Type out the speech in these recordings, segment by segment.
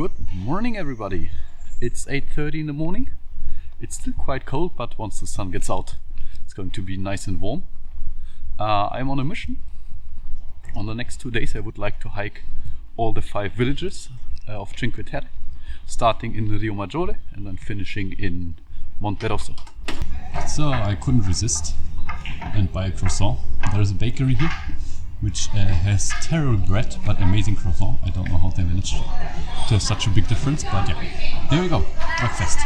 Good morning everybody. It's 8:30 in the morning. It's still quite cold, but once the sun gets out it's going to be nice and warm. I'm on a mission. On the next 2 days I would like to hike all the 5 villages of Cinque Terre, starting in Rio Maggiore and then finishing in Monterosso. So I couldn't resist and buy a croissant. There's a bakery here which has terrible bread but amazing croissant. I don't know how they managed to have such a big difference, but yeah, here we go, breakfast.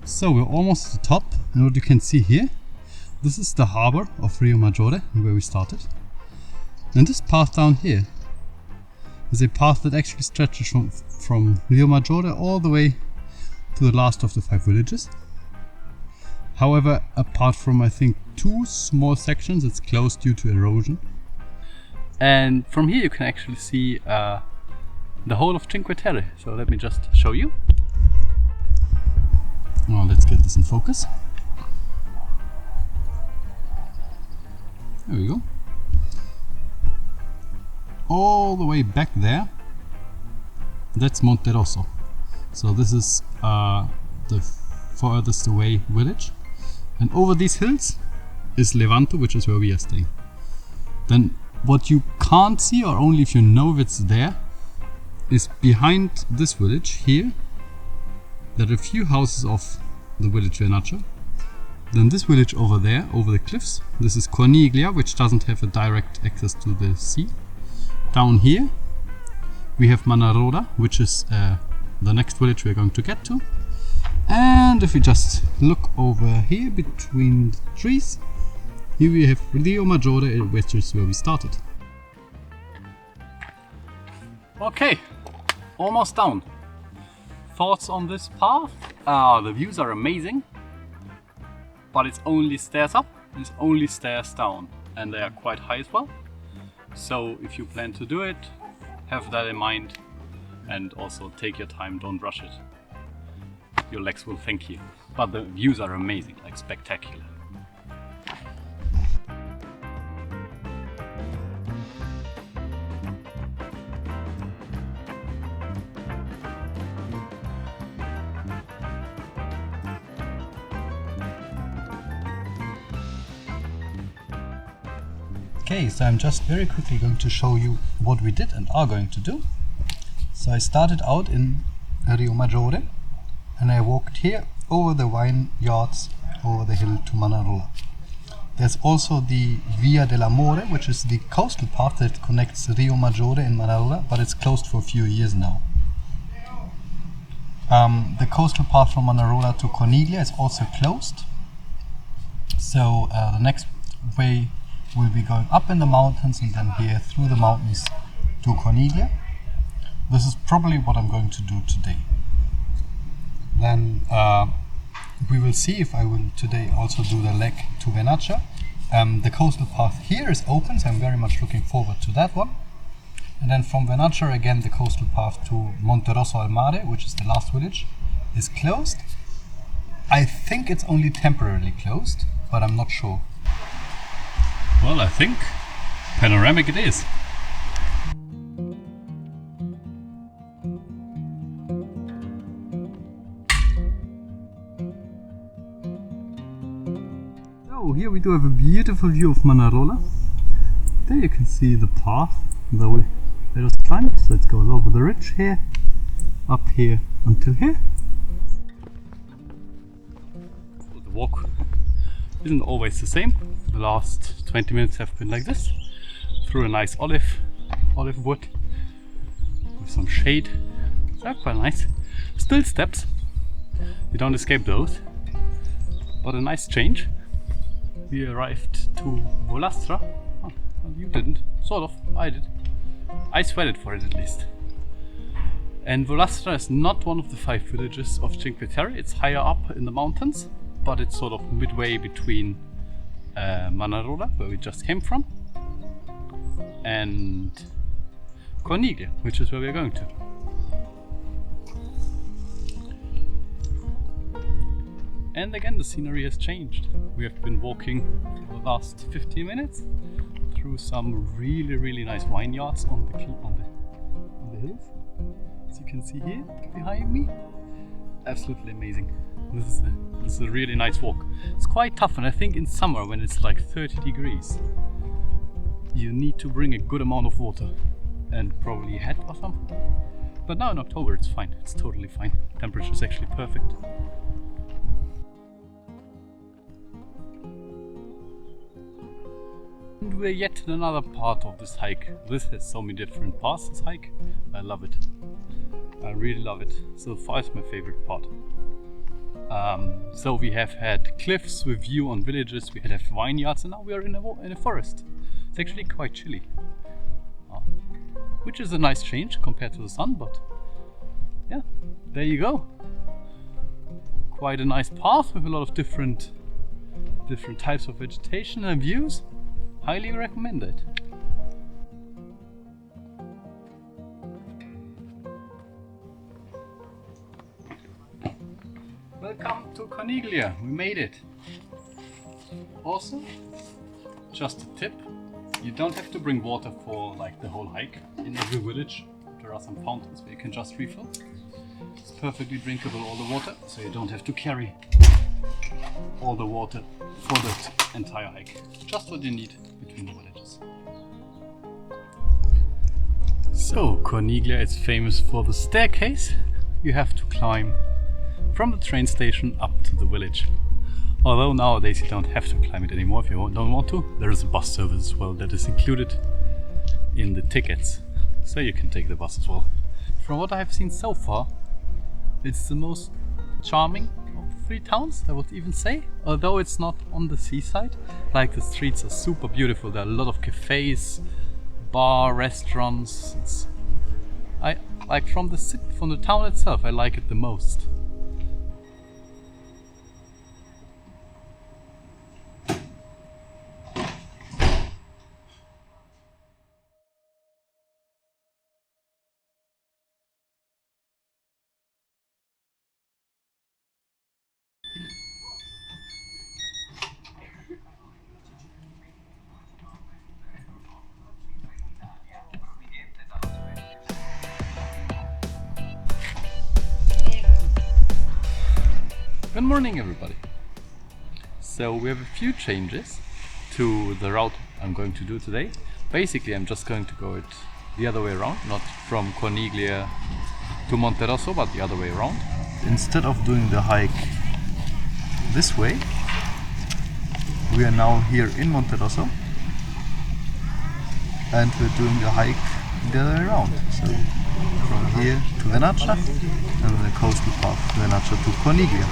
So we're almost at the top, and what you can see here, this is the harbor of Rio Maggiore where we started. And this path down here is a path that actually stretches from Rio Maggiore all the way to the last of the 5 villages. However, apart from I think 2 small sections, it's closed due to erosion. And from here you can actually see the whole of Cinque Terre. So let me just show you. Oh, let's get this in focus. There we go. All the way back there, that's Monterosso. So this is the furthest away village. And over these hills is Levanto, which is where we are staying. Then what you can't see, or only if you know it's there, is behind this village here. There are a few houses of the village Vernaccia. Then this village over there, over the cliffs, this is Corniglia, which doesn't have a direct access to the sea. Down here we have Manarola, which is the next village we're going to get to. And if we just look over here between the trees, here we have Rio Maggiore, which is where we started. Okay, almost down. Thoughts on this path? The views are amazing, but it's only stairs up, it's only stairs down, and they are quite high as well. So if you plan to do it, have that in mind, and also take your time, don't rush it. Your legs will thank you. But the views are amazing, like spectacular. Okay, so I'm just very quickly going to show you what we did and are going to do. So I started out in Rio Maggiore and I walked here over the vineyards over the hill to Manarola. There's also the Via dell'Amore, which is the coastal path that connects Rio Maggiore and Manarola, but it's closed for a few years now. The coastal path from Manarola to Corniglia is also closed. So the next way we'll be going up in the mountains and then here through the mountains to Corniglia. This is probably what I'm going to do today. Then we will see if I will today also do the leg to Vernaccia. The coastal path here is open, so I'm very much looking forward to that one. And then from Vernaccia again, the coastal path to Monterosso al Mare, which is the last village, is closed. I think it's only temporarily closed, but I'm not sure. Well, I think panoramic it is. So here we do have a beautiful view of Manarola. There you can see the path that was climbed. So it goes over the ridge here, up here until here. The walk isn't always the same. The last 20 minutes have been like this, through a nice olive wood with some shade. So quite nice. Still steps, You don't escape those. But a nice change. We arrived to Volastra. Oh, well, you didn't. Sort of. I did. I sweated for it at least. And Volastra is not one of the 5 villages of Cinque Terre. It's higher up in the mountains, but it's sort of midway between Manarola, where we just came from, and Corniglia, which is where we're going to. And again, the scenery has changed. We have been walking for the last 15 minutes through some really nice vineyards on the hills. As you can see here behind me, absolutely amazing. This is a really nice walk. It's quite tough, and I think in summer when it's like 30 degrees, you need to bring a good amount of water and probably a hat or something. But now in October it's fine. It's totally fine. Temperature is actually perfect. And we're yet in another part of this hike. This has so many different parts, this hike. I love it. I really love it. So far it's my favorite part. So we have had cliffs with view on villages, we have vineyards, and now we are in a forest. It's actually quite chilly. Which is a nice change compared to the sun, but yeah, there you go. Quite a nice path with a lot of different types of vegetation and views. Highly recommend it. Welcome to Corniglia, we made it. Also, just a tip, you don't have to bring water for like the whole hike. In every village there are some fountains where you can just refill. It's perfectly drinkable, all the water, so you don't have to carry all the water for the entire hike. Just what you need between the villages. So, Corniglia is famous for the staircase you have to climb from the train station up to the village. Although nowadays you don't have to climb it anymore if you don't want to. There is a bus service as well that is included in the tickets, so you can take the bus as well. From what I have seen so far, it's the most charming of the 3 towns, I would even say. Although it's not on the seaside, like the streets are super beautiful. There are a lot of cafes, bar, restaurants. I like from the town itself, I like it the most. Good morning everybody! So we have a few changes to the route I'm going to do today. Basically I'm just going to go it the other way around, not from Corniglia to Monterosso, but the other way around. Instead of doing the hike this way, we are now here in Monterosso and we're doing the hike the other way around. So from here to Vernaccia and the coastal path Vernaccia to Corniglia.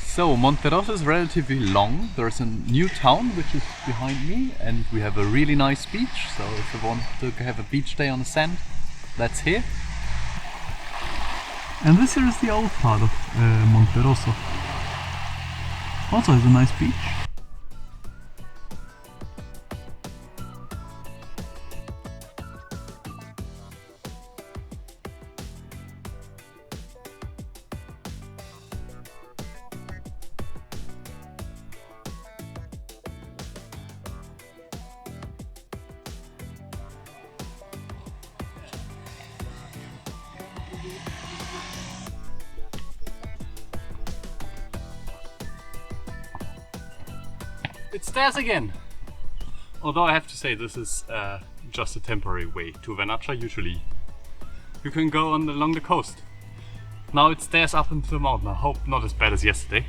So Monterosso is relatively long. There's a new town which is behind me, and we have a really nice beach. So if you want to have a beach day on the sand, that's here. And this here is the old part of Monterosso. Also has a nice beach. It's stairs again! Although I have to say this is just a temporary way to Vernaccia. Usually you can go along the coast. Now it stairs up into the mountain. I hope not as bad as yesterday.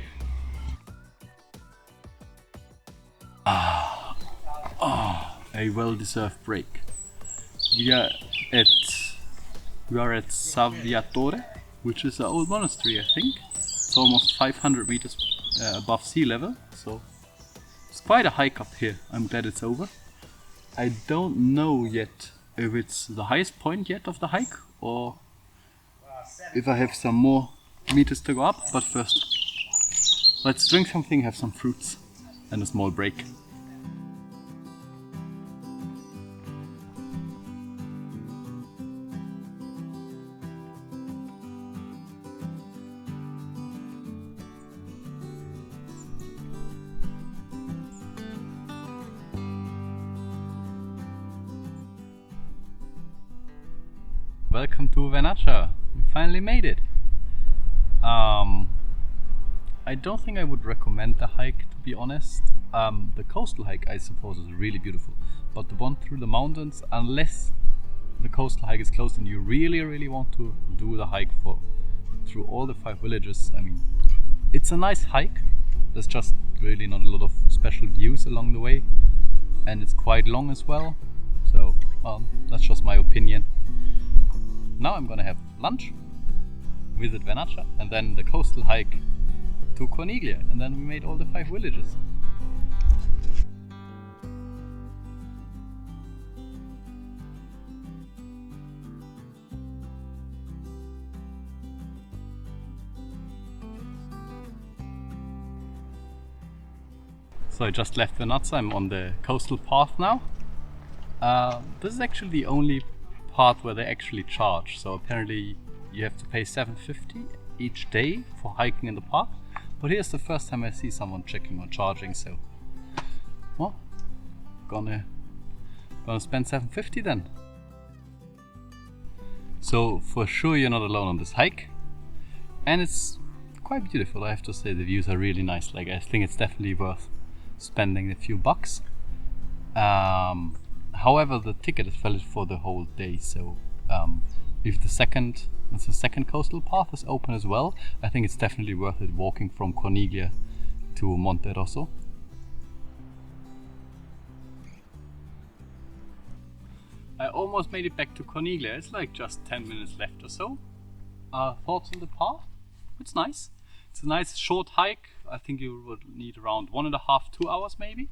A well-deserved break. We are at We are at Salviatore, which is an old monastery, I think. It's almost 500 meters above sea level, so it's quite a hike up here. I'm glad it's over. I don't know yet if it's the highest point yet of the hike or if I have some more meters to go up, but first let's drink something, have some fruits and a small break. Welcome to Vernaccia. We finally made it. I don't think I would recommend the hike, to be honest. The coastal hike, I suppose, is really beautiful, but the one through the mountains, unless the coastal hike is closed and you really want to do the hike through all the 5 villages, I mean, it's a nice hike. There's just really not a lot of special views along the way, and it's quite long as well. So, that's just my opinion. Now I'm gonna have lunch, visit Vernaccia, and then the coastal hike to Corniglia, and then we made all the 5 villages. So I just left Vernaccia, I'm on the coastal path now. This is actually the only part where they actually charge, so apparently you have to pay $7.50 each day for hiking in the park, but here's the first time I see someone checking or charging, so well, gonna spend $7.50 then. So for sure you're not alone on this hike, and it's quite beautiful, I have to say. The views are really nice. Like, I think it's definitely worth spending a few bucks. However, the ticket is valid for the whole day, so if the second coastal path is open as well, I think it's definitely worth it walking from Corniglia to Monte Rosso. I almost made it back to Corniglia. It's like just 10 minutes left or so. Thoughts on the path? It's nice. It's a nice short hike. I think you would need around 1.5 to 2 hours maybe.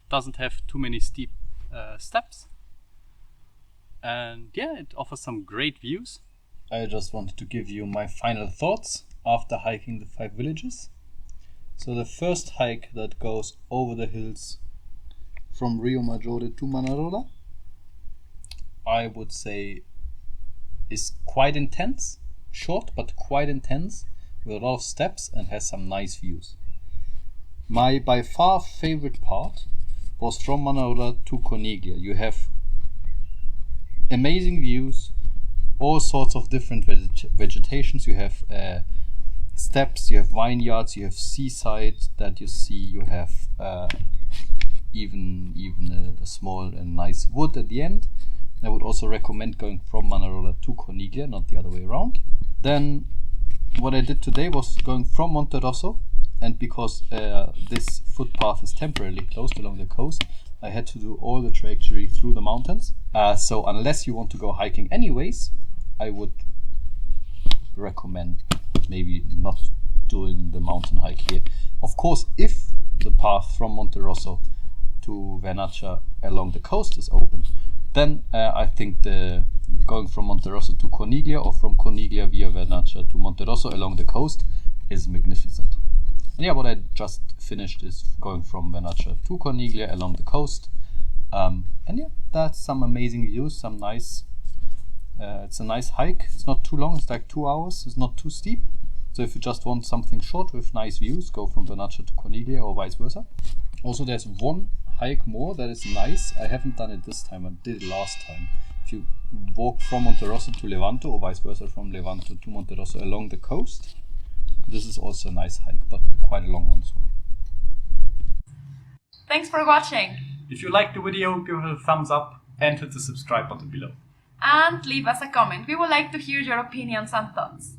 Doesn't have too many steep steps, and yeah, it offers some great views. I just wanted to give you my final thoughts after hiking the 5 villages. So the first hike that goes over the hills from Rio Maggiore to Manarola, I would say is quite intense, short but quite intense, with a lot of steps, and has some nice views. My by far favorite part was from Manarola to Corniglia. You have amazing views, all sorts of different vegetations. You have steps, you have vineyards, you have seaside that you see, you have even a small and nice wood at the end. I would also recommend going from Manarola to Corniglia, not the other way around. Then what I did today was going from Monte Rosso, and because this footpath is temporarily closed along the coast, I had to do all the trajectory through the mountains. So unless you want to go hiking anyways, I would recommend maybe not doing the mountain hike here. Of course, if the path from Monte Rosso to Vernaccia along the coast is open, then I think the going from Monte Rosso to Corniglia, or from Corniglia via Vernaccia to Monte Rosso along the coast, is magnificent. And yeah, what I just finished is going from Vernaccia to Corniglia along the coast. And yeah, that's some amazing views, some nice, it's a nice hike. It's not too long, it's like 2 hours, it's not too steep. So if you just want something short with nice views, go from Vernaccia to Corniglia or vice versa. Also, there's one hike more that is nice. I haven't done it this time, I did it last time. If you walk from Monte Rosso to Levanto, or vice versa from Levanto to Monte Rosso along the coast, this is also a nice hike, but quite a long one as well. Thanks for watching. If you liked the video, give it a thumbs up and hit the subscribe button below. And leave us a comment. We would like to hear your opinions and thoughts.